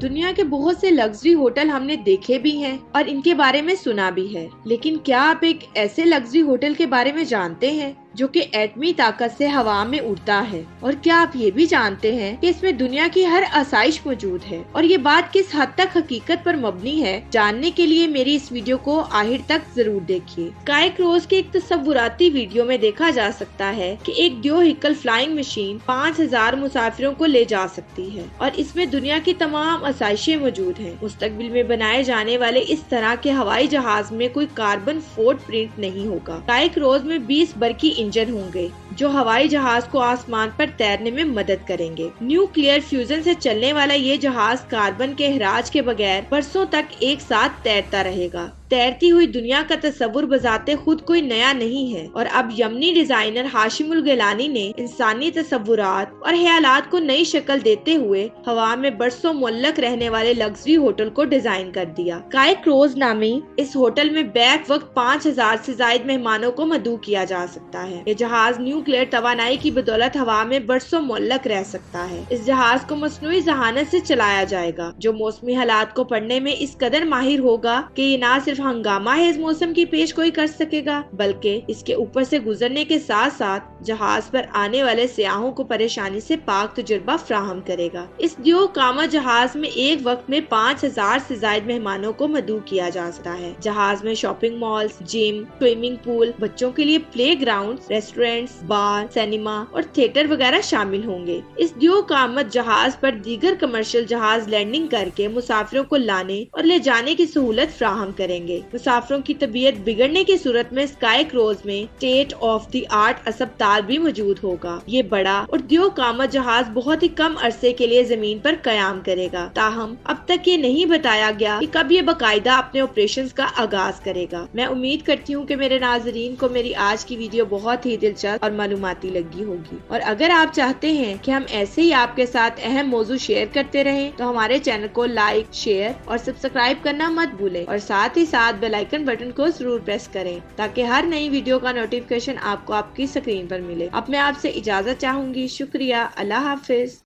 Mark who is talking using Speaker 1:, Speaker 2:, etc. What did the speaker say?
Speaker 1: دنیا کے بہت سے لگژری ہوٹل ہم نے دیکھے بھی ہیں اور ان کے بارے میں سنا بھی ہے، لیکن کیا آپ ایک ایسے لگژری ہوٹل کے بارے میں جانتے ہیں جو کہ ایٹمی طاقت سے ہوا میں اڑتا ہے؟ اور کیا آپ یہ بھی جانتے ہیں کہ اس میں دنیا کی ہر آسائش موجود ہے اور یہ بات کس حد تک حقیقت پر مبنی ہے؟ جاننے کے لیے میری اس ویڈیو کو آخر تک ضرور دیکھیے۔ اسکائی کروز کے ایک تصوراتی ویڈیو میں دیکھا جا سکتا ہے کہ ایک ڈیوہیکل فلائنگ مشین 5000 مسافروں کو لے جا سکتی ہے اور اس میں دنیا کی تمام آسائشیں موجود ہیں۔ مستقبل میں بنائے جانے والے اس طرح کے ہوائی جہاز میں کوئی کاربن فوٹ پرنٹ نہیں ہوگا۔ اسکائی کروز میں 20 برقی انجن ہوں گے جو ہوائی جہاز کو آسمان پر تیرنے میں مدد کریں گے۔ نیوکلیئر فیوژن سے چلنے والا یہ جہاز کاربن کے اخراج کے بغیر برسوں تک ایک ساتھ تیرتا رہے گا۔ تیرتی ہوئی دنیا کا تصور بذات خود کوئی نیا نہیں ہے اور اب یمنی ڈیزائنر ہاشم الگیلانی نے انسانی تصورات اور خیالات کو نئی شکل دیتے ہوئے ہوا میں برسوں معلق رہنے والے لگژری ہوٹل کو ڈیزائن کر دیا۔ اسکائی کروز نامی اس ہوٹل میں بیک وقت 5000 سے زائد مہمانوں کو مدعو کیا جا سکتا ہے۔ یہ جہاز نیوکلیئر توانائی کی بدولت ہوا میں برسوں معلق رہ سکتا ہے۔ اس جہاز کو مصنوعی ذہانت سے چلایا جائے گا جو موسمی حالات کو پڑھنے میں اس قدر ماہر ہوگا کہ یہ نہ صرف ہنگامہ خیز موسم کی پیش گوئی کر سکے گا بلکہ اس کے اوپر سے گزرنے کے ساتھ ساتھ جہاز پر آنے والے سیاحوں کو پریشانی سے پاک تجربہ فراہم کرے گا۔ اس ڈیو کاما جہاز میں ایک وقت میں 5000 سے زائد مہمانوں کو مدعو کیا جا سکتا ہے۔ جہاز میں شاپنگ مالز، جم، سوئمنگ پول، بچوں کے لیے پلے گراؤنڈز، ریسٹورینٹس، بار، سینما اور تھیٹر وغیرہ شامل ہوں گے۔ اس ڈیو کامت جہاز پر دیگر کمرشل جہاز لینڈنگ کر کے مسافروں کو لانے اور لے جانے کی سہولت فراہم کریں گے۔ مسافروں کی طبیعت بگڑنے کی صورت میں اسکائی کروز میں اسٹیٹ آف دی آرٹ اسپتال بھی موجود ہوگا۔ یہ بڑا اور دیو کامت جہاز بہت ہی کم عرصے کے لیے زمین پر قیام کرے گا، تاہم اب تک یہ نہیں بتایا گیا کہ کب یہ باقاعدہ اپنے آپریشنز کا آغاز کرے گا۔ میں امید کرتی ہوں کہ میرے ناظرین کو میری آج کی ویڈیو بہت ہی دلچسپ اور معلوماتی لگی ہوگی، اور اگر آپ چاہتے ہیں کہ ہم ایسے ہی آپ کے ساتھ اہم موضوع شیئر کرتے رہیں تو ہمارے چینل کو لائک، شیئر اور سبسکرائب کرنا مت بھولیں، اور ساتھ ہی ساتھ بیل آئیکن بٹن کو ضرور پریس کریں تاکہ ہر نئی ویڈیو کا نوٹیفیکیشن آپ کو آپ کی اسکرین پر ملے۔ اب میں آپ سے اجازت چاہوں گی۔ شکریہ۔ اللہ حافظ۔